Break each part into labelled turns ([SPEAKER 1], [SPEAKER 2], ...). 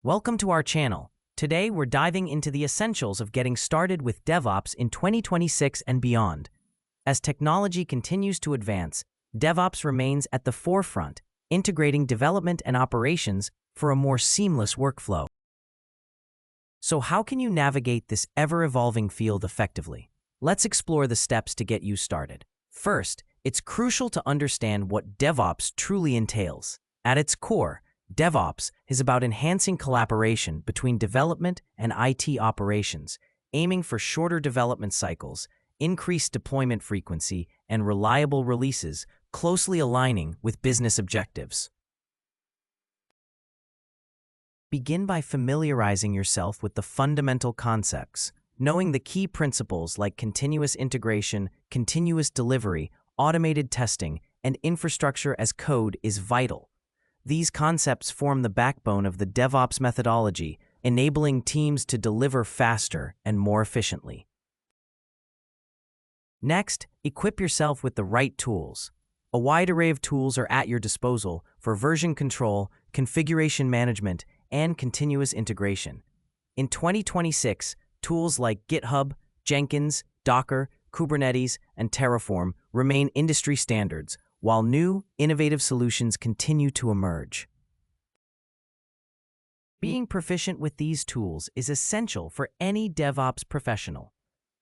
[SPEAKER 1] Welcome to our channel. Today we're diving into the essentials of getting started with DevOps in 2026 and beyond. As technology continues to advance, DevOps remains at the forefront, integrating development and operations for a more seamless workflow. So how can you navigate this ever-evolving field effectively? Let's explore the steps to get you started. First, it's crucial to understand what DevOps truly entails. At its core, DevOps is about enhancing collaboration between development and IT operations, aiming for shorter development cycles, increased deployment frequency, and reliable releases, closely aligning with business objectives. Begin by familiarizing yourself with the fundamental concepts. Knowing the key principles like continuous integration, continuous delivery, automated testing, and infrastructure as code is vital. These concepts form the backbone of the DevOps methodology, enabling teams to deliver faster and more efficiently. Next, equip yourself with the right tools. A wide array of tools are at your disposal for version control, configuration management, and continuous integration. In 2026, tools like GitHub, Jenkins, Docker, Kubernetes, and Terraform remain industry standards, while new, innovative solutions continue to emerge. Being proficient with these tools is essential for any DevOps professional.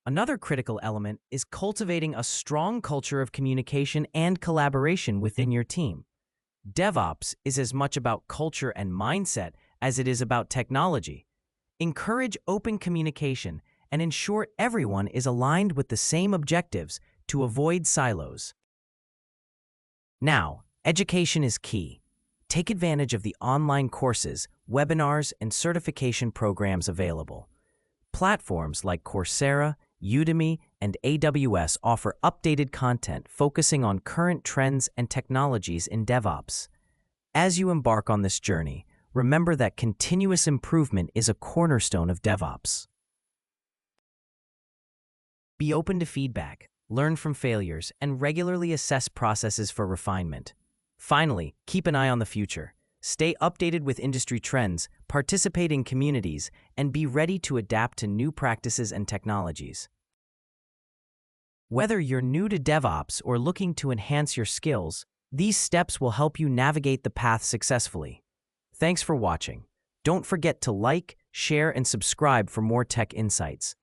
[SPEAKER 1] Another critical element is cultivating a strong culture of communication and collaboration within your team. DevOps is as much about culture and mindset as it is about technology. Encourage open communication and ensure everyone is aligned with the same objectives to avoid silos. Now, education is key. Take advantage of the online courses, webinars, and certification programs available. Platforms like Coursera, Udemy, and AWS offer updated content focusing on current trends and technologies in DevOps. As you embark on this journey, remember that continuous improvement is a cornerstone of DevOps. Be open to feedback, learn from failures, and regularly assess processes for refinement. Finally, keep an eye on the future. Stay updated with industry trends, participate in communities, and be ready to adapt to new practices and technologies. Whether you're new to DevOps or looking to enhance your skills, these steps will help you navigate the path successfully. Thanks for watching. Don't forget to like, share, and subscribe for more tech insights.